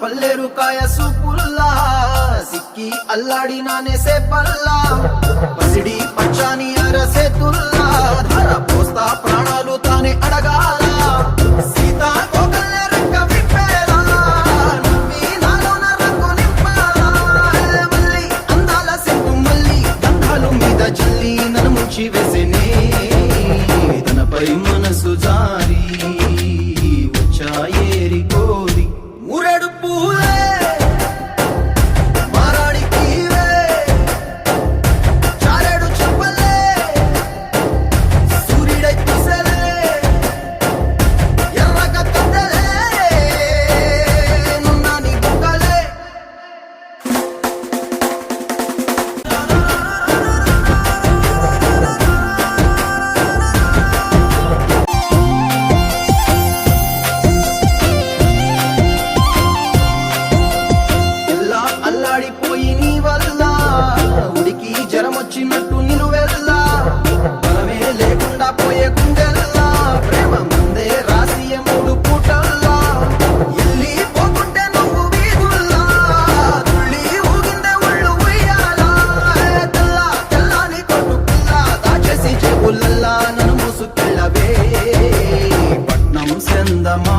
పల్లెరు కాయ సూపుల్లా సిక్కి అల్లాడి నానేసే పల్లా పసిడి పచ్చాని అరసే తుల్లా ధర పోస్తా ప్రాణాలు తానే అడగాల సీతా కోకల్లే రెక్క విప్పేలా నవ్వి నాలోన రంగు నింపాలా మళ్ళీ అందాల సెంటు మళ్ళీ దండాలు మీద జల్లి నన్ను ముంచి వేసేనే తనపై మనసు జారి వచ్చాయేరి కోరి మురడు పూలే మారాడికి చారెడు చెప్పలే సూర్యుడై తుసలే ఎర్రగా తొట్టలే నున్నాని గుక్కలే అల్లాడిపోయి నీ వల్ల ఉడికి జరమొచ్చినట్టు నిలువెల్లా బలమే లేకుండా పోయే గుండెల్లా ప్రేమ ముందే రాసియ మూడు పూటల్లా ఎల్లి పోకుంటే నువ్వు వీధుల్లా తుళ్ళి ఊగిందే ఒళ్ళు ఉయ్యాలా తెల్లా తెల్లాని కొట్టు పిల్ల దాచేసి చెవులల్లా నన్ను మూసుకెళ్ళవే పట్నం సెందమా